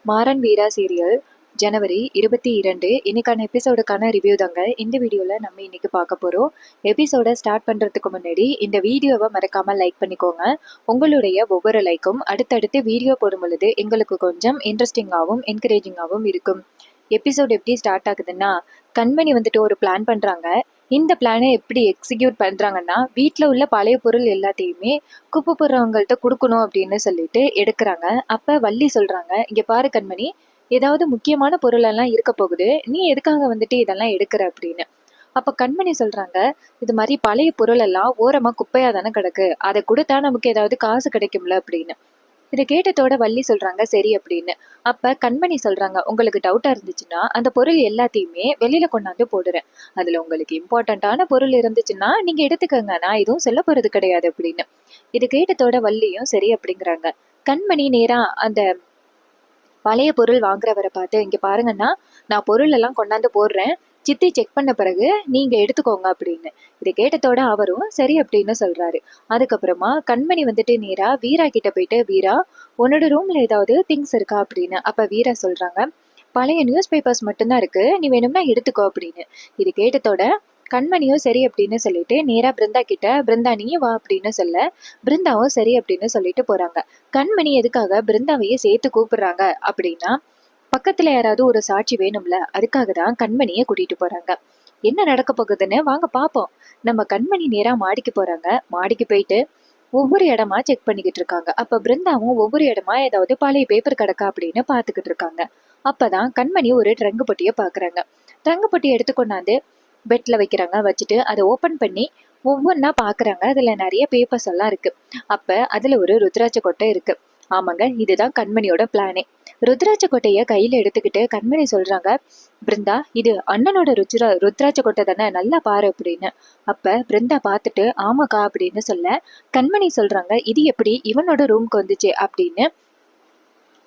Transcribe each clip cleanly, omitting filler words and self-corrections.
மாறன் வீரா serial ஜனவரி 22 இன்னைக்கான எபிசோடுக்கான review தாங்க இந்த வீடியோவில் நம்ம இன்னைக்கு பார்க்க போகிறோம். எபிசோடை ஸ்டார்ட் பண்ணுறதுக்கு முன்னாடி இந்த வீடியோவை மறக்காமல் லைக் பண்ணிக்கோங்க. உங்களுடைய ஒவ்வொரு லைக்கும் அடுத்தடுத்து வீடியோ போடும் பொழுது எங்களுக்கு கொஞ்சம் இன்ட்ரெஸ்டிங்காகவும் என்கரேஜிங்காகவும் இருக்கும். எபிசோட் எப்படி ஸ்டார்ட் ஆகுதுன்னா, கண்மணி வந்துட்டு ஒரு பிளான் பண்ணுறாங்க. இந்த பிளானை எப்படி எக்ஸிக்யூட் பண்ணுறாங்கன்னா, வீட்டில் உள்ள பழைய பொருள் எல்லாத்தையுமே குப்பை போடுறவங்கள்ட்ட கொடுக்கணும் அப்படின்னு சொல்லிட்டு எடுக்கிறாங்க. அப்போ வள்ளி சொல்கிறாங்க, இங்கே பாரு கண்மணி, ஏதாவது முக்கியமான பொருளெல்லாம் இருக்க போகுது, நீ எதுக்காக வந்துட்டு இதெல்லாம் எடுக்கிற அப்படின்னு. அப்போ கண்மணி சொல்கிறாங்க, இது மாதிரி பழைய பொருள் எல்லாம் ஓரமாக குப்பையாக தானே கிடக்கு, அதை கொடுத்தா நமக்கு ஏதாவது காசு கிடைக்கும்ல அப்படின்னு. இதை கேட்டதோட வள்ளி சொல்றாங்க சரி அப்படின்னு. அப்ப கண்மணி சொல்றாங்க, உங்களுக்கு டவுட்டா இருந்துச்சுன்னா அந்த பொருள் எல்லாத்தையுமே வெளியில கொண்டாந்து போடுறேன், அதுல உங்களுக்கு இம்பார்ட்டன்டான பொருள் இருந்துச்சுன்னா நீங்க எடுத்துக்கோங்க, நான் எதுவும் சொல்ல போறது கிடையாது அப்படின்னு. இது கேட்டதோட வள்ளியும் சரி அப்படிங்கிறாங்க. கண்மணி நேரா அந்த பழைய பொருள் வாங்குறவரை பார்த்து, இங்க பாருங்கன்னா நான் பொருள் எல்லாம் கொண்டாந்து போடுறேன், சித்தி செக் பண்ண பிறகு நீங்க எடுத்துக்கோங்க அப்படின்னு. இதை கேட்டதோட அவரும் சரி அப்படின்னு சொல்றாரு. அதுக்கப்புறமா கண்மணி வந்துட்டு நேரா வீரா கிட்ட போயிட்டு, வீரா உன்னோட ரூம்ல ஏதாவது திங்ஸ் இருக்கா அப்படின்னு. அப்ப வீரா சொல்றாங்க, பழைய நியூஸ் பேப்பர்ஸ் மட்டும்தான் இருக்கு, நீ வேணும்னா எடுத்துக்கோ அப்படின்னு. இது கேட்டதோட கண்மணியும் சரி அப்படின்னு சொல்லிட்டு நேரா பிருந்தா கிட்ட, பிருந்தா நீயும் வா அப்படின்னு சொல்ல, பிருந்தாவும் சரி அப்படின்னு சொல்லிட்டு போறாங்க. கண்மணி எதுக்காக பிருந்தாவையே சேர்த்து கூப்பிடுறாங்க அப்படின்னா, பக்கத்துல யாராவது ஒரு சாட்சி வேணும்ல, அதுக்காக தான் கண்மணியை கூட்டிட்டு போறாங்க. என்ன நடக்க போகுதுன்னு வாங்க பாப்போம். நம்ம கண்மணி நேரா மாடிக்கு போறாங்க. மாடிக்கு போயிட்டு ஒவ்வொரு இடமா செக் பண்ணிக்கிட்டு இருக்காங்க. அப்ப பிருந்தாவும் ஒவ்வொரு இடமா ஏதாவது பழைய பேப்பர் கிடக்கா அப்படின்னு பாத்துக்கிட்டு இருக்காங்க. அப்பதான் கண்மணி ஒரு ட்ரங்கு பொட்டியை பாக்குறாங்க. ட்ரங்கு பொட்டி எடுத்து கொண்டாந்து பெட்ல வைக்கிறாங்க. வச்சுட்டு அதை ஓபன் பண்ணி ஒவ்வொன்றா பாக்குறாங்க. அதுல நிறைய பேப்பர்ஸ் எல்லாம் இருக்கு. அப்ப அதுல ஒரு ருத்ராட்ச கொட்டை இருக்கு. ஆமாங்க, இதுதான் கண்மணியோட பிளானே. ருத்ராட்ச கொட்டைய கையில எடுத்துக்கிட்டு கண்மணி சொல்றாங்க, பிருந்தா இது அண்ணனோட ருத்ராட்ச கொட்டை தானே, நல்லா பாரு அப்படின்னு. அப்ப பிருந்தா பார்த்துட்டு ஆமாக்கா அப்படின்னு சொல்ல, கண்மணி சொல்றாங்க, இது எப்படி இவனோட ரூம்க்கு வந்துச்சு அப்படின்னு.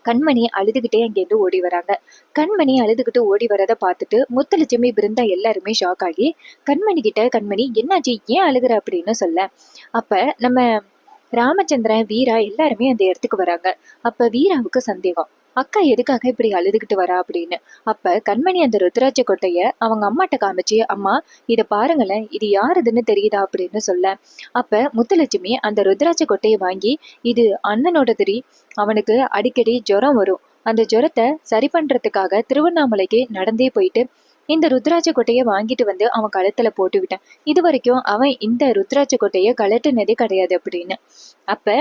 கண்மணி அழுதுகிட்டே அங்கேருந்து ஓடி வராங்க. கண்மணி அழுதுகிட்டு ஓடி வரதை பார்த்துட்டு முத்துலட்சுமி பிருந்தா எல்லாருமே ஷாக் ஆகி கண்மணி கிட்ட, கண்மணி என்னாச்சு, ஏன் அழுகுற அப்படின்னு சொல்ல, அப்ப நம்ம ராமச்சந்திரன் வீரா எல்லாருமே அந்த இடத்துக்கு வராங்க. அப்ப வீராவுக்கு சந்தேகம், அக்கா எதுக்காக இப்படி அழுதுகிட்டு வரா அப்படின்னு. அப்ப கண்மணி அந்த ருத்ராட்ச கொட்டைய அவங்க அம்மாட்ட காமிச்சு, அம்மா இத பாருங்களேன், இது யாருதுன்னு தெரியுதா அப்படின்னு சொல்ல, அப்ப முத்துலட்சுமி அந்த ருத்ராட்ச கொட்டையை வாங்கி, இது அண்ணனோட திரி, அவனுக்கு அடிக்கடி ஜுரம் வரும், அந்த ஜுரத்தை சரி பண்றதுக்காக திருவண்ணாமலைக்கு நடந்தே போயிட்டு இந்த ருத்ராட்ச கொட்டையை வாங்கிட்டு வந்து அவன் கழுத்துல போட்டு விட்டான், இது வரைக்கும் அவன் இந்த ருத்ராட்ச கொட்டையை கழட்டுனதே கிடையாது அப்படின்னு. அப்ப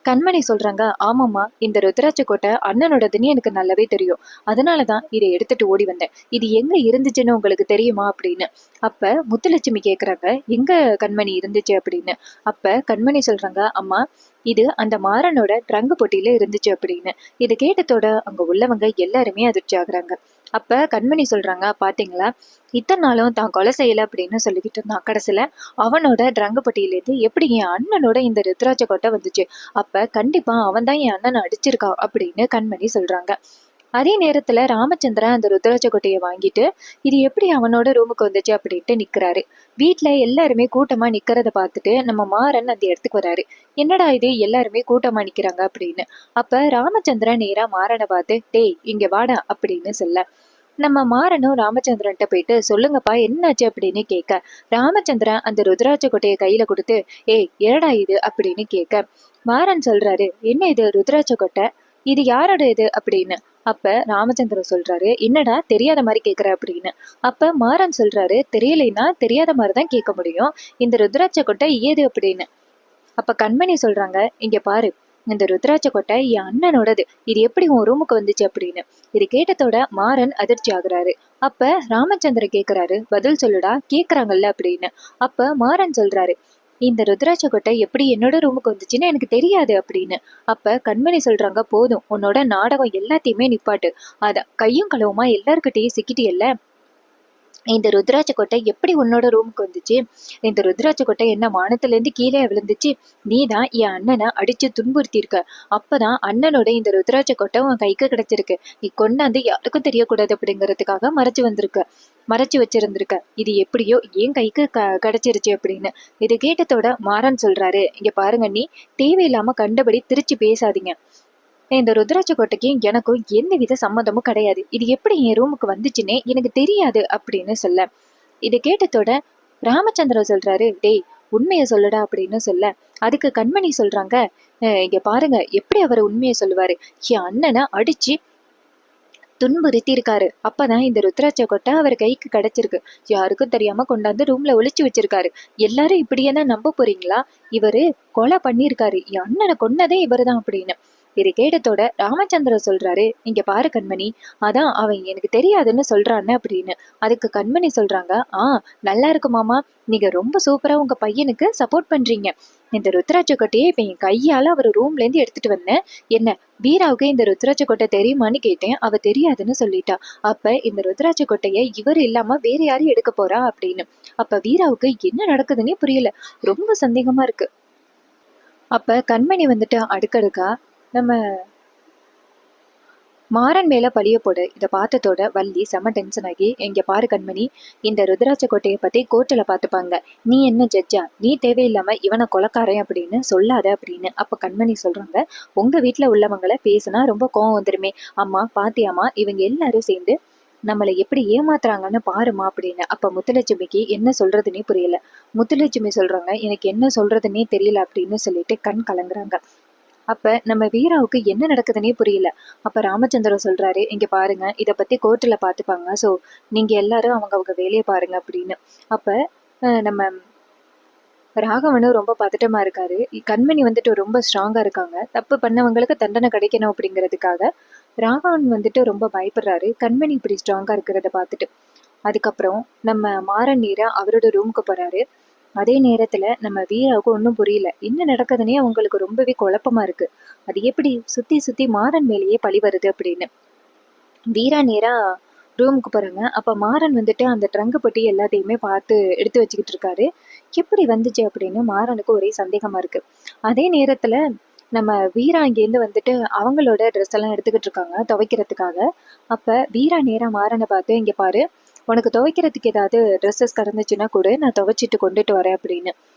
கண்மணி சொல்றாங்க, ஆமாம்மா இந்த ருத்ராட்ச கோட்டை அண்ணனோடதுன்னு எனக்கு நல்லாவே தெரியும், அதனாலதான் இதை எடுத்துட்டு ஓடி வந்தேன், இது எங்க இருந்துச்சுன்னு உங்களுக்கு தெரியுமா அப்படின்னு. அப்ப முத்துலட்சுமி கேக்குறாங்க, எங்க கண்மணி இருந்துச்சு அப்படின்னு. அப்ப கண்மணி சொல்றாங்க, அம்மா இது அந்த மாறனோட ட்ரங்கு பொட்டியில இருந்துச்சு அப்படின்னு. இதை கேட்டதோட அங்க உள்ளவங்க எல்லாருமே அதிர்ச்சி ஆகுறாங்க. அப்ப கண்மணி சொல்றாங்க, பாத்தீங்களா இத்தனை நாளும் தான் கொலை செய்யல அப்படின்னு சொல்லிக்கிட்டு இருந்தான், கடைசியில அவனோட ட்ரங்கு பொட்டியிலேருந்து எப்படி என் அண்ணனோட இந்த ருத்ராட்ச கொட்டை வந்துச்சு, அப்ப கண்டிப்பா அவன் தான் என் அண்ணனை அடிச்சிருக்கான் அப்படின்னு கண்மணி சொல்றாங்க. அதே நேரத்துல ராமச்சந்திரன் அந்த ருத்ராட்ச கொட்டையை வாங்கிட்டு இது எப்படி அவனோட ரூமுக்கு வந்துச்சு அப்படின்ட்டு நிக்கிறாரு. வீட்டுல எல்லாருமே கூட்டமா நிக்கிறத பார்த்துட்டு நம்ம மாறன் அந்த இடத்துக்கு வராரு. என்னடா இது எல்லாருமே கூட்டமா நிக்கிறாங்க அப்படின்னு. அப்ப ராமச்சந்திரன் நேரா மாறனை பார்த்து, டேய் இங்க வாடா அப்படின்னு சொல்ல, நம்ம மாறனும் ராமச்சந்திரன்ட்ட போயிட்டு, சொல்லுங்கப்பா என்னாச்சு அப்படின்னு கேட்க, ராமச்சந்திரன் அந்த ருத்ராட்ச கொட்டையை கையில கொடுத்து, ஏய் ஏடா இது அப்படின்னு கேட்க, மாறன் சொல்றாரு, என்ன இது ருத்ராட்ச கொட்டை, இது யாரோட இது அப்படின்னு. அப்ப ராமச்சந்திரன் சொல்றாரு, என்னடா தெரியாத மாதிரி கேக்குற அப்படின்னு. அப்ப மாறன் சொல்றாரு, தெரியலைன்னா தெரியாத மாதிரிதான் கேட்க முடியும், இந்த ருத்ராட்ச கொட்டை ஏது அப்படின்னு. அப்ப கண்மணி சொல்றாங்க, இங்க பாரு இந்த ருத்ராட்ச கொட்டை என் அண்ணனோடது, இது எப்படி உன் ரூமுக்கு வந்துச்சு அப்படின்னு. இது கேட்டதோட மாறன் அதிர்ச்சி ஆகுறாரு. அப்ப ராமச்சந்திரன் கேக்குறாரு, பதில் சொல்லுடா கேக்குறாங்கல்ல அப்படின்னு. அப்ப மாறன் சொல்றாரு, இந்த ருத்ராட்ச கொட்டை எப்படி என்னோட ரூமுக்கு வந்துச்சுன்னு எனக்கு தெரியாது அப்படின்னு. அப்ப கண்மணி சொல்றாங்க, போதும் உன்னோட நாடகம் எல்லாத்தையுமே நிப்பாட்டு, அத கையும் களவுமா எல்லார்கிட்டயும் சிக்கிட்டியல்ல, இந்த ருத்ராட்ச கொட்டை எப்படி உன்னோட ரூமுக்கு வந்துச்சு, இந்த ருத்ராட்ச கொட்டை என்ன வானத்துல இருந்து கீழே விழுந்துச்சு, நீ தான் என் அண்ணனை அடிச்சு துன்புறுத்தி இருக்க, அப்பதான் அண்ணனோட இந்த ருத்ராட்ச கொட்டை உன் கைக்கு கிடைச்சிருக்கு, நீ கொண்டாந்து யாருக்கும் தெரியக்கூடாது அப்படிங்கறதுக்காக மறைச்சு வச்சிருந்திருக்க, இது எப்படியோ என் கைக்கு கிடைச்சிருச்சு அப்படின்னு. இதை கேட்டதோட மாறன் சொல்றாரு, இங்க பாருங்க, நீ தேவையில்லாம கண்டபடி திருச்சி பேசாதீங்க, இந்த ருத்ராட்ச கொட்டைக்கும் எனக்கும் எந்த வித சம்மந்தமும் கிடையாது. இது எப்படி என் ரூமுக்கு வந்துச்சுன்னே எனக்கு தெரியாது அப்படின்னு சொல்ல, இதை கேட்டதோட ராமச்சந்திரன் சொல்றாரு, டேய் உண்மையை சொல்லுடா அப்படின்னு சொல்ல, அதுக்கு கண்மணி சொல்றாங்க, இங்க பாருங்க எப்படி அவர் உண்மையை சொல்லுவாரு, என் அண்ணனை அடிச்சு துன்புறுத்தி இருக்காரு. அப்பதான் இந்த ருத்ராட்ச கொட்டை அவர் கைக்கு கிடைச்சிருக்கு. யாருக்கும் தெரியாம கொண்டாந்து ரூம்ல ஒளிச்சு வச்சிருக்காரு. எல்லாரும் இப்படியே தான் நம்ப போறீங்களா? இவரு கொலை பண்ணிருக்காரு, என் அண்ணனை கொன்னதே இவருதான் அப்படின்னு. இதை கேட்டதோட ராமச்சந்திரன் சொல்றாரு, இங்க பாரு கண்மணி, அதான் அவன் எனக்கு தெரியாதுன்னு சொல்றான்னு அப்படின்னு. அதுக்கு கண்மணி சொல்றாங்க, நல்லா இருக்கு மாமா, நீங்க ரொம்ப சூப்பரா உங்க பையனுக்கு சப்போர்ட் பண்றீங்க. இந்த ருத்ராட்ச கொட்டையை இப்ப என் கையால அவர் ரூம்ல இருந்து எடுத்துட்டு வந்தேன். என்ன வீராவுக்கு இந்த ருத்ராட்ச கொட்டை தெரியுமான்னு கேட்டேன். அவ தெரியாதுன்னு சொல்லிட்டா. அப்ப இந்த ருத்ராட்ச கொட்டையை இவர் இல்லாம வேற யாரும் எடுக்க போறா அப்படின்னு. அப்ப வீராவுக்கு என்ன நடக்குதுன்னே புரியல. ரொம்ப சந்தேகமா இருக்கு. அப்ப கண்மணி வந்துட்டு அடுக்கடுக்கா நம்ம மாறன் மேல பழிய போடு. இதை பார்த்ததோட வள்ளி செம டென்ஷன் ஆகி, எங்க பாரு கண்மணி, இந்த ருத்ராட்ச கோட்டையை பத்தி கோர்ட்டுல பாத்துப்பாங்க, நீ என்ன ஜட்ஜா, நீ தேவையில்லாம இவனை கொலைக்காரன் அப்படின்னு சொல்லாத அப்படின்னு. அப்ப கண்மணி சொல்றாங்க, உங்க வீட்டுல உள்ளவங்களை பேசுனா ரொம்ப கோவம் வந்துருமே, அம்மா பாத்தியாமா இவங்க எல்லாரும் சேர்ந்து நம்மளை எப்படி ஏமாத்துறாங்கன்னு பாருமா அப்படின்னு. அப்ப முத்துலட்சுமிக்கு என்ன சொல்றதுன்னே புரியல. முத்துலட்சுமி சொல்றாங்க, எனக்கு என்ன சொல்றதுன்னே தெரியல அப்படின்னு சொல்லிட்டு கண் கலங்குறாங்க. அப்ப நம்ம வீராவுக்கு என்ன நடக்குதுன்னே புரியல. அப்ப ராமச்சந்திரன் சொல்றாரு, இங்க பாருங்க, இத பத்தி கோர்ட்டுல பாத்துப்பாங்க, சோ நீங்க எல்லாரும் அவங்க வேலையை பாருங்க அப்படின்னு. அப்ப நம்ம ராகவனும் ரொம்ப பதட்டமா இருக்காரு. கண்மணி வந்துட்டு ரொம்ப ஸ்ட்ராங்கா இருக்காங்க. தப்பு பண்ணவங்களுக்கு தண்டனை கிடைக்கணும் அப்படிங்கிறதுக்காக ராகவன் வந்துட்டு ரொம்ப பயப்படுறாரு, கண்மணி இப்படி ஸ்ட்ராங்கா இருக்கிறத பார்த்துட்டு. அதுக்கப்புறம் நம்ம மாறன் நீரா அவரோட ரூமுக்கு போறாரு. அதே நேரத்துல நம்ம வீராவுக்கு ஒன்றும் புரியல, என்ன நடக்குதுன்னே அவங்களுக்கு ரொம்பவே குழப்பமா இருக்கு. அது எப்படி சுத்தி சுத்தி மாறன் மேலேயே பழி வருது அப்படின்னு. வீரா நேரா ரூமுக்கு போறாங்க. அப்ப மாறன் வந்துட்டு அந்த ட்ரங்கு பெட்டி எல்லாத்தையுமே பார்த்து எடுத்து வச்சுக்கிட்டு இருக்காரு. எப்படி வந்துச்சு அப்படின்னு மாறனுக்கு ஒரே சந்தேகமா இருக்கு. அதே நேரத்துல நம்ம வீரா இங்கேருந்து வந்துட்டு அவங்களோட ட்ரெஸ் எல்லாம் எடுத்துக்கிட்டு இருக்காங்க துவைக்கிறதுக்காக. அப்ப வீரா நேரா மாறனை பார்த்து, இங்க பாரு, உனக்கு துவைக்கிறதுக்கு ஏதாவது ட்ரெஸ்ஸஸ் கிடந்துச்சுன்னா கூட நான் துவைச்சிட்டு கொண்டுட்டு வரேன் அப்படின்னு.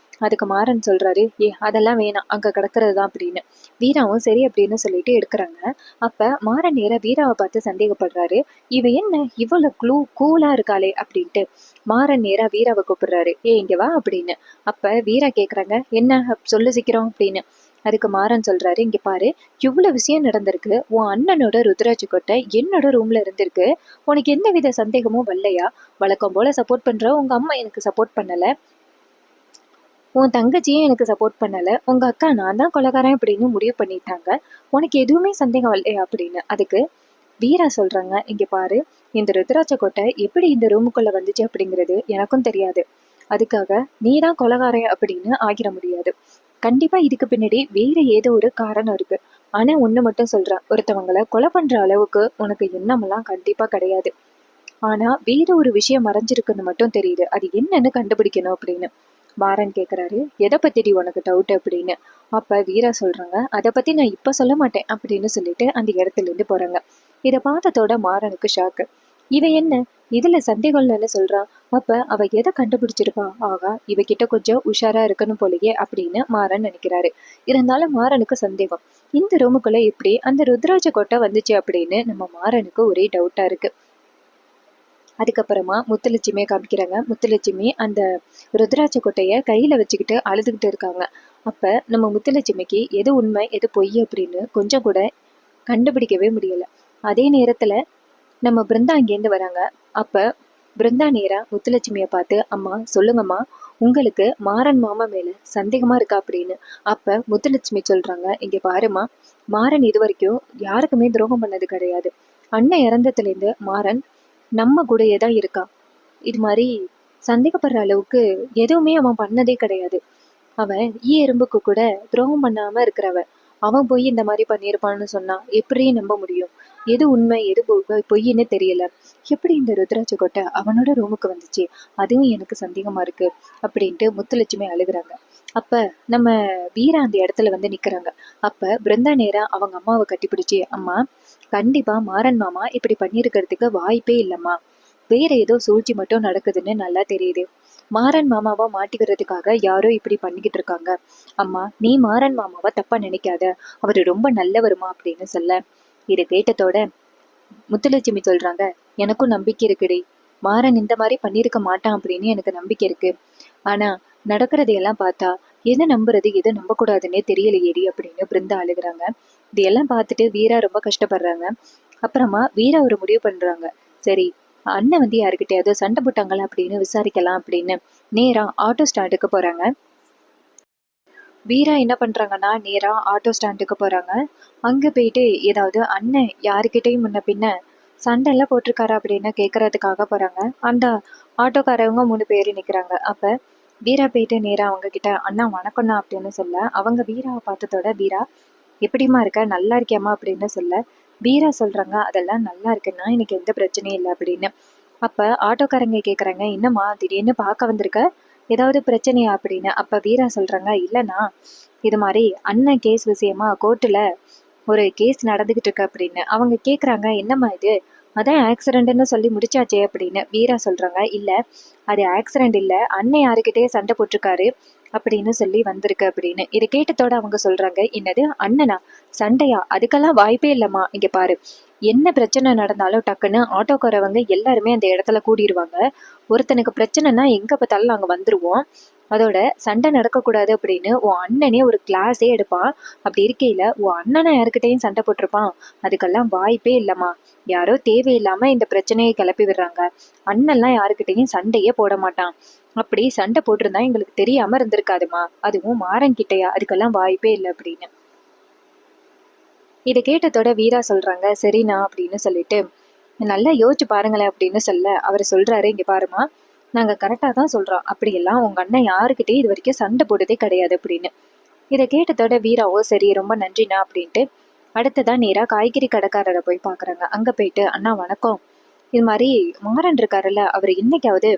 அதுக்கு மாறன் சொல்றாரு, அதெல்லாம் வேணாம், அங்க கிடக்கிறது தான் அப்படின்னு. வீராவும் சரி அப்படின்னு சொல்லிட்டு எடுக்கிறாங்க. அப்ப மாறன் நேரா வீராவை பார்த்து சந்தேகப்படுறாரு, இவ என்ன இவ்வளவு கூலா இருக்காளே அப்படின்ட்டு. மாறன் நேரா வீராவை கூப்பிடுறாரு, இங்க வா அப்படின்னு. அப்ப வீரா கேக்குறாங்க, என்ன சொல்லு சீக்கிரம் அப்படின்னு. அதுக்கு மாறன் சொல்றாரு, இங்க பாரு, இவ்வளவு விஷயம் நடந்திருக்கு, உன் அண்ணனோட ருத்ராட்ச கொட்டை என்னோட ரூம்ல இருந்திருக்கு, உனக்கு எந்த வித சந்தேகமும் வரலையா? வழக்கம் போல சப்போர்ட் பண்ற உங்க அம்மா எனக்கு சப்போர்ட் பண்ணல, உன் தங்கச்சியும் எனக்கு சப்போர்ட் பண்ணல, உங்க அக்கா நான் தான் கொலைகாரன் அப்படின்னு முடிவு பண்ணிட்டாங்க, உனக்கு எதுவுமே சந்தேகம் இல்லையா அப்படின்னு. அதுக்கு வீரா சொல்றாங்க, இங்க பாரு, இந்த ருத்ராட்ச கொட்டை எப்படி இந்த ரூமுக்குள்ள வந்துச்சு அப்படிங்கிறது எனக்கும் தெரியாது, அதுக்காக நீ தான் கொலைகாரன் அப்படின்னு ஆகிட முடியாது. கண்டிப்பா இதுக்கு பின்னாடி வேற ஏதோ ஒரு காரணம் இருக்கு. ஆனா ஒண்ணு மட்டும் சொல்றேன், ஒருத்தவங்களை கொலை பண்ற அளவுக்கு உனக்கு எண்ணமெல்லாம் கண்டிப்பா கிடையாது. ஆனா வேற ஒரு விஷயம் மறைஞ்சிருக்குன்னு மட்டும் தெரியுது, அது என்னன்னு கண்டுபிடிக்கணும் அப்படின்னு. மாறன் கேக்குறாரு, எதை பத்திடி உனக்கு டவுட் அப்படின்னு. அப்ப வீரா சொல்றாங்க, அதை பத்தி நான் இப்ப சொல்ல மாட்டேன் அப்படின்னு சொல்லிட்டு அந்த இடத்துல இருந்து போறாங்க. இதை பார்த்ததோட மாறனுக்கு ஷாக்கு. இவ என்ன இதுல சந்தேகம்னு சொல்றான், அப்ப அவ எதை கண்டுபிடிச்சிருப்பா, ஆகா இவகிட்ட கொஞ்சம் உஷாரா இருக்கணும் போலயே அப்படின்னு மாறன் நினைக்கிறாரு. இருந்தாலும் மாறனுக்கு சந்தேகம், இந்த ரூமுக்குள்ள எப்படி அந்த ருத்ராட்ச கொட்டை வந்துச்சு அப்படின்னு நம்ம மாறனுக்கு ஒரே டவுட்டா இருக்கு. அதுக்கப்புறமா முத்துலட்சுமியை காமிக்கிறாங்க. முத்துலட்சுமி அந்த ருத்ராட்ச கொட்டையை கையில வச்சுக்கிட்டு அழுதுகிட்டு இருக்காங்க. அப்ப நம்ம முத்துலட்சுமிக்கு எது உண்மை எது பொய் அப்படின்னு கொஞ்சம் கூட கண்டுபிடிக்கவே முடியல. அதே நேரத்துல நம்ம பிருந்தா இங்கேருந்து வராங்க. அப்ப பிருந்தா நேரா முத்துலட்சுமியை பார்த்து, அம்மா சொல்லுங்கம்மா, உங்களுக்கு மாறன் மாமா மேல சந்தேகமா இருக்கா அப்படின்னு. அப்ப முத்துலட்சுமி சொல்றாங்க, இங்க பாருமா, மாறன் இது வரைக்கும் யாருக்குமே துரோகம் பண்ணது கிடையாது. அண்ணன் இறந்ததுல இருந்து மாறன் நம்ம கூடயே தான் இருக்கான். இது மாதிரி சந்தேகப்படுற அளவுக்கு எதுவுமே அவன் பண்ணதே கிடையாது. அவன் எறும்புக்கு கூட துரோகம் பண்ணாம இருக்கிறவன். அவன் போய் இந்த மாதிரி பண்ணியிருப்பான்னு சொன்னா எப்படி நம்ப முடியும்? எது உண்மை எது பொய்ன்னு தெரியல. எப்படி இந்த ருத்ராட்ச கொட்டை அவனோட ரூமுக்கு வந்துச்சு, அதுவும் எனக்கு சந்தேகமா இருக்கு அப்படின்ட்டு முத்துலட்சுமி அழுகுறாங்க. அப்ப நம்ம வீரா அந்த இடத்துல வந்து நிக்கிறாங்க. அப்ப பிருந்தா நேரா அவங்க அம்மாவை கட்டிப்பிடிச்சு, அம்மா கண்டிப்பா மாறன் மாமா இப்படி பண்ணிருக்கிறதுக்கு வாய்ப்பே இல்லம்மா, வேற ஏதோ சூழ்ச்சி மட்டும் நடக்குதுன்னு நல்லா தெரியுது. மாறன் மாமாவா மாட்டி வர்றதுக்காக யாரோ இப்படி பண்ணிக்கிட்டு இருக்காங்க. அம்மா, நீ மாறன் மாமாவா தப்பா நினைக்காத, அவரு ரொம்ப நல்லவருமா அப்படின்னு சொல்ல, இதை கேட்டதோட முத்துலட்சுமி சொல்றாங்க, எனக்கும் நம்பிக்கை இருக்குடி, மாறன் இந்த மாதிரி பண்ணிருக்க மாட்டான் அப்படின்னு எனக்கு நம்பிக்கை இருக்கு. ஆனா நடக்கிறதையெல்லாம் பார்த்தா எதை நம்புறது எதை நம்ப கூடாதுன்னே தெரியலையேடி அப்படின்னு பிருந்தா அழுகுறாங்க. இதையெல்லாம் பார்த்துட்டு வீரா ரொம்ப கஷ்டப்படுறாங்க. அப்புறமா வீரா ஒரு முடிவு பண்றாங்க, சரி அண்ணன் வந்து யாருக்கிட்டையாவது சண்டை போட்டாங்களா அப்படின்னு விசாரிக்கலாம் அப்படின்னு நேரா ஆட்டோ ஸ்டாண்டுக்கு போறாங்க. வீரா என்ன பண்றாங்கன்னா நேரா ஆட்டோ ஸ்டாண்டுக்கு போறாங்க. அங்க போயிட்டு ஏதாவது அண்ணன் யாருக்கிட்டையும் முன்ன பின்ன சண்டை எல்லாம் போட்டிருக்காரா அப்படின்னு கேட்கறதுக்காக போறாங்க. அந்த ஆட்டோக்காரவங்க 3 பேர் நிக்கிறாங்க. அப்ப வீரா போயிட்டு நேரா அவங்க கிட்ட அண்ணா வணக்கம்ண்ணா அப்படின்னு சொல்ல, அவங்க வீராவை பார்த்ததோட வீரா எப்படிம்மா இருக்க, நல்லா இருக்கியாம்மா அப்படின்னு சொல்ல, வீரா சொல்றாங்க அதெல்லாம் நல்லா இருக்குன்னா, எனக்கு எந்த பிரச்சனையும் இல்லை அப்படின்னு. அப்ப ஆட்டோக்காரங்க கேக்குறாங்க, என்னம்மா திடீர்னு பார்க்க வந்திருக்க, ஏதாவது பிரச்சனையா அப்படின்னு. அப்ப வீரா சொல்றாங்க, இல்லைண்ணா இது மாதிரி அண்ணன் கேஸ் விஷயமா கோர்ட்டுல ஒரு கேஸ் நடந்துகிட்டு இருக்கு அப்படின்னு. அவங்க கேக்குறாங்க, என்னம்மா இது, அதான் ஆக்சிடென்ட்னு சொல்லி முடிச்சாச்சே அப்படின்னு. வீரா சொல்றாங்க, இல்ல அது ஆக்சிடென்ட் இல்ல, அண்ணன் யாருக்கிட்டே சண்டை போட்டிருக்காரு அப்படின்னு சொல்லி வந்திருக்கு அப்படின்னு. இதை கேட்டதோட அவங்க சொல்றாங்க, என்னது அண்ணனா, சண்டையா, அதுக்கெல்லாம் வாய்ப்பே இல்லம்மா, இங்க பாரு, என்ன பிரச்சனை நடந்தாலும் டக்குன்னு ஆட்டோக்காரவங்க எல்லாருமே அந்த இடத்துல கூடிருவாங்க. ஒருத்தனுக்கு பிரச்சனைனா எங்க பார்த்தாலும் நாங்க வந்துருவோம். அதோட சண்டை நடக்கக்கூடாது அப்படின்னு உன் அண்ணனே ஒரு கிளாஸே எடுப்பான். அப்படி இருக்கையில உன் அண்ணனை யாருக்கிட்டையும் சண்டை போட்டிருப்பான், அதுக்கெல்லாம் வாய்ப்பே இல்லம்மா. யாரோ தேவையில்லாம இந்த பிரச்சனையை கிளப்பி விடுறாங்க. அண்ணன்லாம் யாருக்கிட்டையும் சண்டையே போட மாட்டான். அப்படி சண்டை போட்டிருந்தா எங்களுக்கு தெரியாம இருந்திருக்காதுமா, அதுவும் மாறன் கிட்டையா, அதுக்கெல்லாம் வாய்ப்பே இல்லை அப்படின்னு. இதை கேட்டதோட வீரா சொல்றாங்க, சரிண்ணா அப்படின்னு சொல்லிட்டு நல்லா யோசிச்சு பாருங்களேன் அப்படின்னு சொல்ல, அவர் சொல்றாரு, இங்க பாருமா, நாங்க கரெக்டா தான் சொல்றோம், அப்படியெல்லாம் உங்க அண்ணன் யாருக்கிட்டையும் இது வரைக்கும் சண்டை போட்டதே கிடையாது அப்படின்னு. இதை கேட்டதோட வீராவோ சரி ரொம்ப நன்றிண்ணா அப்படின்ட்டு அடுத்ததான் நேரா காய்கறி கடைக்காரரை போய் பாக்குறாங்க. அங்க போயிட்டு, அண்ணா வணக்கம், இது மாதிரி மாறன் இருக்காருல்ல, அவர் இன்னைக்காவது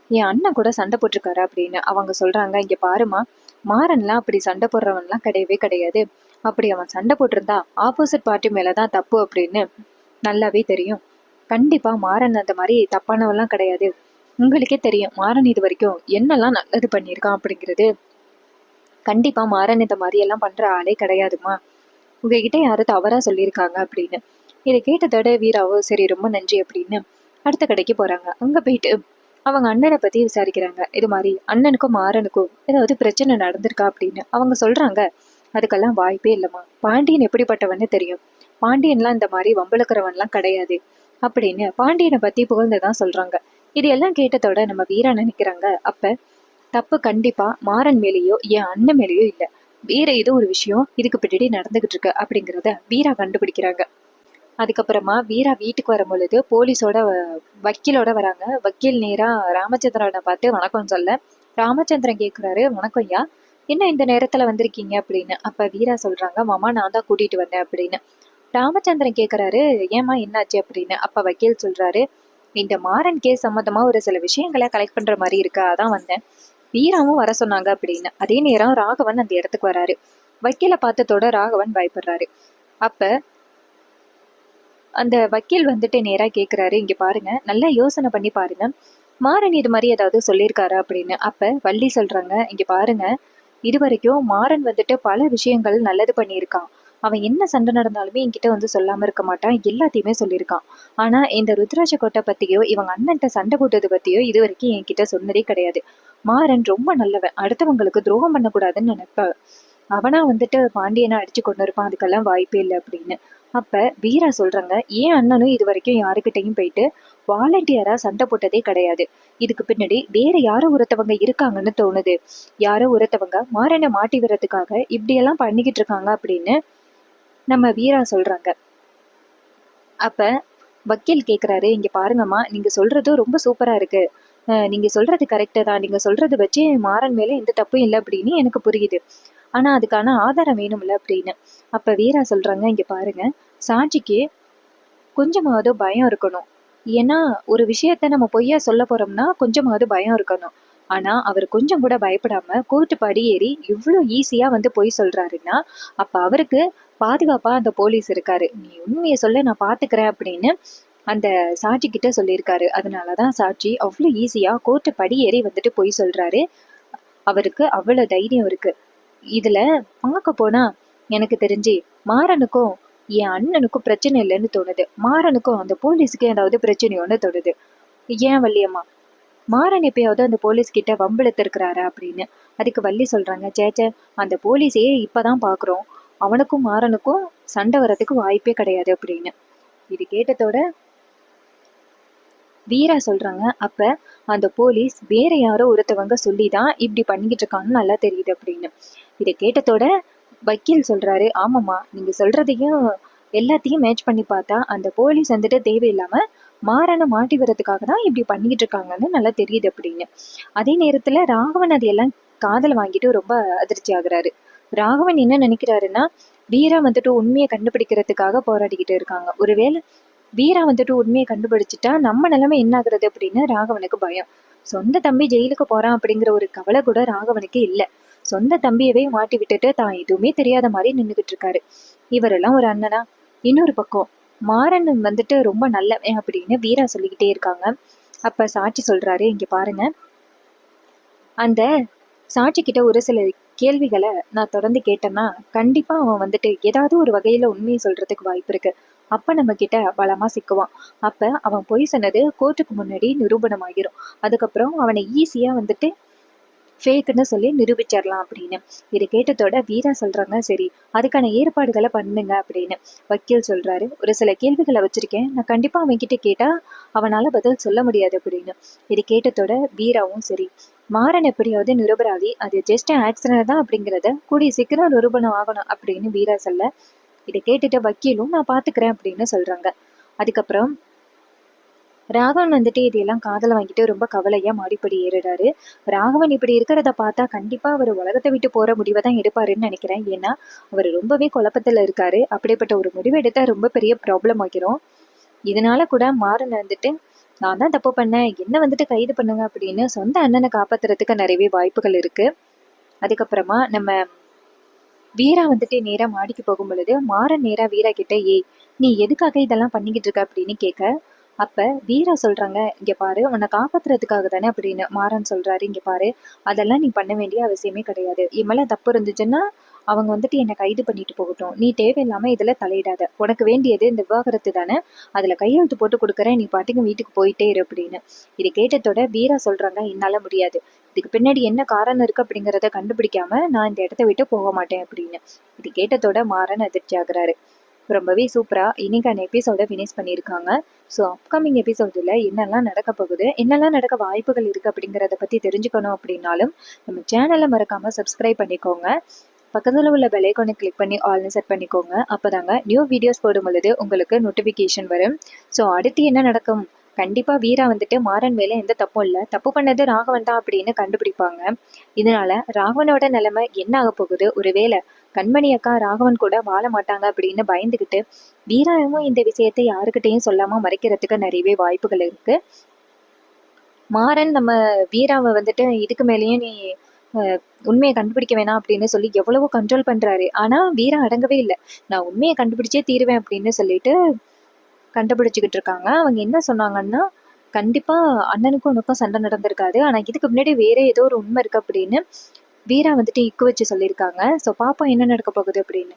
என் அண்ணன் கூட சண்டை போட்டிருக்காரு அப்படின்னு. அவங்க சொல்றாங்க, இங்க பாருமா, மாறன்லாம் அப்படி சண்டை போடுறவன்லாம் கிடையவே கிடையாது. அப்படி அவன் சண்டை போட்டிருந்தா ஆப்போசிட் பார்ட்டி மேலதான் தப்பு அப்படின்னு நல்லாவே தெரியும். கண்டிப்பா மாறன் அந்த மாதிரி தப்பானவெல்லாம் கிடையாது. உங்களுக்கே தெரியும் மாறன் இது வரைக்கும் என்னெல்லாம் நல்லது பண்ணியிருக்கான் அப்படிங்கிறது. கண்டிப்பா மாறன் இந்த மாதிரி எல்லாம் பண்ற ஆளே கிடையாதுமா, உங்ககிட்ட யாரும் தவறா சொல்லியிருக்காங்க அப்படின்னு. இதை கேட்டதோட வீராவோ சரி ரொம்ப நன்றி அப்படின்னு அடுத்த கடைக்கு போறாங்க. அங்க போயிட்டு அவங்க அண்ணனை பத்தி விசாரிக்கிறாங்க. இது மாதிரி அண்ணனுக்கும் மாறனுக்கும் ஏதாவது பிரச்சனை நடந்திருக்கா அப்படின்னு. அவங்க சொல்றாங்க, அதுக்கெல்லாம் வாய்ப்பே இல்லைம்மா, பாண்டியன் எப்படிப்பட்டவன்னு தெரியும், பாண்டியன்லாம் இந்த மாதிரி வம்பளுக்கிறவன்லாம் கிடையாது அப்படின்னு பாண்டியனை பத்தி புகழ்ந்துதான் சொல்றாங்க. இது எல்லாம் கேட்டதோட நம்ம வீரா நினைக்கிறாங்க, அப்ப தப்பு கண்டிப்பா மாறன் மேலேயோ என் அண்ணன் மேலேயோ இல்ல, வேற ஏதோ ஒரு விஷயம் இதுக்கு பின்னாடி நடந்துகிட்டு இருக்கு அப்படிங்கிறத வீரா கண்டுபிடிக்கிறாங்க. அதுக்கப்புறமா வீரா வீட்டுக்கு வரும் பொழுது போலீஸோட வக்கீலோட வராங்க. வக்கீல் நேரா ராமச்சந்திரனை பார்த்து வணக்கம் சொல்ல, ராமச்சந்திரன் கேட்குறாரு, வணக்கம் ஐயா, என்ன இந்த நேரத்துல வந்திருக்கீங்க அப்படின்னு. அப்ப வீரா சொல்றாங்க, மாமா நான் தான் கூட்டிட்டு வந்தேன் அப்படின்னு. ராமச்சந்திரன் கேட்குறாரு, ஏமா என்னாச்சு அப்படின்னு. அப்ப வக்கீல் சொல்றாரு, இந்த மாறன் கேஸ் சம்மந்தமா ஒரு சில விஷயங்களை கலெக்ட் பண்ற மாதிரி இருக்கு, அதான் வந்தேன். வீராவும் வர சொன்னாங்க அப்படின்னு. அதே நேரம் ராகவன் அந்த இடத்துக்கு வராரு. வக்கீலை பார்த்ததோட ராகவன் பயப்படுறாரு. அப்ப அந்த வக்கீல் வந்துட்டு நேரா கேக்குறாரு, இங்க பாருங்க, நல்லா யோசனை பண்ணி பாருங்க, மாறன் இது மாதிரி ஏதாவது சொல்லியிருக்காரு அப்படின்னு. அப்ப வள்ளி சொல்றாங்க, இங்க பாருங்க, இது வரைக்கும் மாறன் வந்துட்டு பல விஷயங்கள் நல்லது பண்ணியிருக்கான். அவன் என்ன சண்டை நடந்தாலுமே என்கிட்ட வந்து சொல்லாம இருக்க மாட்டான், எல்லாத்தையுமே சொல்லியிருக்கான். ஆனா இந்த ருத்ராட்ச கோட்டை பத்தியோ இவங்க அண்ணன்ட்ட சண்டை போட்டது பத்தியோ இது வரைக்கும் என்கிட்ட சொன்னதே கிடையாது. மாறன் ரொம்ப நல்லவன், அடுத்தவங்களுக்கு துரோகம் பண்ணக்கூடாதுன்னு நினைப்ப, அவனா வந்துட்டு பாண்டியனை அடிச்சு கொண்டு இருப்பான், அதுக்கெல்லாம் வாய்ப்பே இல்லை அப்படின்னு. அப்ப வீரா சொல்றாங்க, ஏன் அண்ணனும் இது வரைக்கும் யாருக்கிட்டையும் போயிட்டு வாலண்டியரா சண்டை போட்டதே கிடையாது. இதுக்கு பின்னாடி வேற யாரோ ஒருத்தவங்க இருக்காங்கன்னு தோணுது. யாரோ ஒருத்தவங்க மாறனை மாட்டி வர்றதுக்காக இப்படியெல்லாம் பண்ணிக்கிட்டு இருக்காங்க அப்படின்னு நம்ம வீரா சொல்றாங்க. அப்ப வக்கீல் கேக்குறாரு, இங்க பாருங்கம்மா, நீங்க சொல்றதும் ரொம்ப சூப்பரா இருக்கு, நீங்க சொல்றது கரெக்டு தான், நீங்க சொல்றது வச்சு மாறன் மேல எந்த தப்பும் இல்லை அப்படின்னு எனக்கு புரியுது. ஆனா அதுக்கான ஆதாரம் வேணும்ல அப்படின்னு. அப்ப வீரா சொல்றாங்க, இங்க பாருங்க, சாட்சிக்கு கொஞ்சமாவது பயம் இருக்கணும். ஏன்னா ஒரு விஷயத்த நம்ம பொய்யா சொல்ல போறோம்னா கொஞ்சமாவது பயம் இருக்கணும். ஆனா அவர் கொஞ்சம் கூட பயப்படாம கோர்ட்டு படி ஏறி இவ்வளோ ஈஸியா வந்து பொய் சொல்றாருன்னா அப்ப அவருக்கு பாதுகாப்பா அந்த போலீஸ் இருக்காரு. நீ உண்மையை சொல்ல, நான் பாத்துக்கிறேன் அப்படின்னு அந்த சாட்சி கிட்ட சொல்லியிருக்காரு. அதனாலதான் சாட்சி அவ்வளோ ஈஸியா கோர்ட்டு படியேறி வந்துட்டு போய் சொல்றாரு. அவருக்கு அவ்வளவு தைரியம் இருக்கு. இதுல பார்க்க போனா எனக்கு தெரிஞ்சு மாறனுக்கும் என் அண்ணனுக்கும் பிரச்சனை இல்லைன்னு தோணுது. மாறனுக்கும் அந்த போலீஸுக்கு ஏதாவது பிரச்சனையோன்னு தோணுது. ஏன் வள்ளியம்மா, மாறன் எப்பயாவது அந்த போலீஸ் கிட்ட வம்பிழுத்திருக்கிறாரா அப்படின்னு. அதுக்கு வள்ளி சொல்றாங்க, சேச்சே, அந்த போலீஸையே இப்பதான் பாக்குறோம். அவனுக்கும் மாறனுக்கும் சண்டை வர்றதுக்கு வாய்ப்பே கிடையாது அப்படின்னு. இது கேட்டதோட வீரா சொல்றாங்க, அப்ப அந்த போலீஸ் வேற யாரோ ஒருத்தவங்க சொல்லிதான் இப்படி பண்ணிக்கிட்டு இருக்கான்னு நல்லா தெரியுது அப்படின்னு. இதை கேட்டதோட வக்கீல் சொல்றாரு, ஆமாம்மா, நீங்க சொல்றதையும் எல்லாத்தையும் மேட்ச் பண்ணி பார்த்தா அந்த போலீஸ் வந்துட்டு தேவையில்லாம மாறனை மாட்டி வர்றதுக்காக தான் இப்படி பண்ணிக்கிட்டு இருக்காங்கன்னு நல்லா தெரியுது அப்படின்னு. அதே நேரத்துல ராகவன் அதையெல்லாம் காதல் வாங்கிட்டு ரொம்ப அதிர்ச்சி ஆகுறாரு. ராகவன் என்ன நினைக்கிறாருன்னா, வீரா வந்துட்டு உண்மையை கண்டுபிடிக்கிறதுக்காக போராடிக்கிட்டு இருக்காங்க. ஒருவேளை வீரா வந்துட்டு உண்மையை கண்டுபிடிச்சிட்டா நம்ம நிலைமை என்ன ஆகுறது அப்படின்னு ராகவனுக்கு பயம். சொந்த தம்பி ஜெயிலுக்கு போறான் அப்படிங்கிற ஒரு கவலை கூட ராகவனுக்கு இல்ல. சொந்த தம்பியவே மாட்டி விட்டுட்டு தான் எதுவுமே தெரியாத மாதிரி நின்றுகிட்டு இருக்காரு. இவரெல்லாம் ஒரு அண்ணனா? இன்னொரு பக்கம் மாறன் வந்துட்டு ரொம்ப நல்லவன் அப்படின்னு வீரா சொல்லிக்கிட்டே இருக்காங்க. அப்ப சாட்சி சொல்றாரு, இங்க பாருங்க, அந்த சாட்சி கிட்ட ஒரு சில கேள்விகளை நான் தொடர்ந்து கேட்டேன்னா கண்டிப்பா அவன் வந்துட்டு ஏதாவது ஒரு வகையில உண்மையை சொல்றதுக்கு வாய்ப்பு இருக்கு. அப்ப நம்ம கிட்ட பலமா சிக்குவான். அப்ப அவன் பொய் சொன்னது கோர்ட்டுக்கு முன்னாடி நிரூபணம் ஆகிரும். அதுக்கப்புறம் அவனை ஈஸியா வந்துட்டு ஃபேக்குன்னு சொல்லி நிரூபிச்சிடலாம் அப்படின்னு. இது கேட்டதோட வீரா சொல்றாங்க, சரி, அதுக்கான ஏற்பாடுகளை பண்ணுங்க அப்படின்னு. வக்கீல் சொல்றாரு, ஒரு சில கேள்விகளை வச்சிருக்கேன், நான் கண்டிப்பா அவன் கிட்ட கேட்டா அவனால பதில் சொல்ல முடியாது அப்படின்னு. இது கேட்டதோட வீராவும், சரி, மாறன் எப்படியாவது நிரூபராதி, அது ஜஸ்ட் ஆக்சிடென்ட் தான் அப்படிங்கிறத கூடிய சீக்கிரம் நிரூபணம் ஆகணும் அப்படின்னு வீரா சொல்ல, இதை கேட்டுட்டு வக்கீலும் நான் பாத்துக்கிறேன் அப்படின்னு சொல்றாங்க. அதுக்கப்புறம் ராகவன் வந்துட்டு இதையெல்லாம் காதல வாங்கிட்டு ரொம்ப கவலையா மாடிப்படி ஏறிடாரு. ராகவன் இப்படி இருக்கிறத பார்த்தா கண்டிப்பா அவர் உலகத்தை விட்டு போற முடிவை தான் எடுப்பாருன்னு நினைக்கிறேன். ஏன்னா அவர் ரொம்பவே குழப்பத்துல இருக்காரு. அப்படிப்பட்ட ஒரு முடிவு எடுத்தா ரொம்ப பெரிய ப்ராப்ளம் ஆகிரும். இதனால கூட மாறன் வந்துட்டு, நான் தான் தப்பு பண்ணேன், என்ன வந்துட்டு கைது பண்ணுங்க அப்படின்னு சொந்த அண்ணனை காப்பாத்துறதுக்கு நிறையவே வாய்ப்புகள் இருக்கு. அதுக்கப்புறமா நம்ம வீரா வந்துட்டு நேரா மாடிக்கு போகும் பொழுது மாறன் நேரா வீரா கிட்ட, ஏய், நீ எதுக்காக இதெல்லாம் பண்ணிக்கிட்டு இருக்க அப்படின்னு கேட்க, அப்ப வீரா சொல்றாங்க, இங்க பாரு, உன்னை காப்பாத்துறதுக்காக தானே அப்படின்னு. மாறன் சொல்றாரு, இங்க பாரு, அதெல்லாம் நீ பண்ண வேண்டிய அவசியமே கிடையாது. என் மேல தப்பு இருந்துச்சுன்னா அவங்க வந்துட்டு என்னை கைது பண்ணிட்டு போகட்டும், நீ தேவையில்லாம இதுல தலையிடாத, உனக்கு வேண்டியது இந்த விவாகரத்து தானே, அதுல கையெழுத்து போட்டு கொடுக்குறேன், நீ பாட்டுக்கு வீட்டுக்கு போயிட்டே இரு அப்படின்னு. இது கேட்டதோட வீரா சொல்றாங்க, என்னால முடியாது, இதுக்கு பின்னாடி என்ன காரணம் இருக்கு அப்படிங்கிறத கண்டுபிடிக்காம நான் இந்த இடத்த விட்டு போக மாட்டேன் அப்படின்னு. இது கேட்டதோட மாறன் அதிர்ச்சி ஆகுறாரு. ரொம்பவே சூப்பரா இன்னைக்கான எபிசோட ஃபினிஷ் பண்ணியிருக்காங்க. ஸோ அப்கமிங் எபிசோடில் என்னெல்லாம் நடக்க போகுது, என்னெல்லாம் நடக்க வாய்ப்புகள் இருக்குது அப்படிங்கிறத பற்றி தெரிஞ்சுக்கணும் அப்படின்னாலும் நம்ம சேனலை மறக்காமல் சப்ஸ்கிரைப் பண்ணிக்கோங்க. பக்கத்தில் உள்ள பெல் ஐகானை கிளிக் பண்ணி ஆல்னு செட் பண்ணிக்கோங்க. அப்போதாங்க நியூ வீடியோஸ் போடும் பொழுது உங்களுக்கு நோட்டிஃபிகேஷன் வரும். ஸோ அடுத்து என்ன நடக்கும், கண்டிப்பாக வீரா வந்துட்டு மாறன் மேலே எந்த தப்பும் இல்லை, தப்பு பண்ணது ராகவன் தான் அப்படின்னு கண்டுபிடிப்பாங்க. இதனால ராகவனோட நிலைமை என்ன ஆக போகுது, ஒருவேளை கண்மணி அக்கா ராகவன் கூட வாழ மாட்டாங்க அப்படின்னு பயந்துகிட்டு வீராவும் இந்த விஷயத்தை யாருக்கிட்டையும் சொல்லாம மறைக்கிறதுக்கு நிறையவே வாய்ப்புகள் இருக்கு. மாறன் நம்ம வீராவை வந்துட்டு இதுக்கு மேலேயும் நீ உண்மையை கண்டுபிடிக்க வேணாம் அப்படின்னு சொல்லி எவ்வளவோ கண்ட்ரோல் பண்றாரு. ஆனா வீரா அடங்கவே இல்லை, நான் உண்மையை கண்டுபிடிச்சே தீருவேன் அப்படின்னு சொல்லிட்டு கண்டுபிடிச்சுக்கிட்டு இருக்காங்க. அவங்க என்ன சொன்னாங்கன்னா, கண்டிப்பா அண்ணனுக்கும் உனக்கும் சண்டை நடந்திருக்காது, ஆனா இதுக்கு முன்னாடி வேற ஏதோ ஒரு உண்மை இருக்கு அப்படின்னு வீரா வந்துட்டு இக்கு வச்சு சொல்லியிருக்காங்க. ஸோ பாப்பா என்ன நடக்க போகுது அப்படின்னு.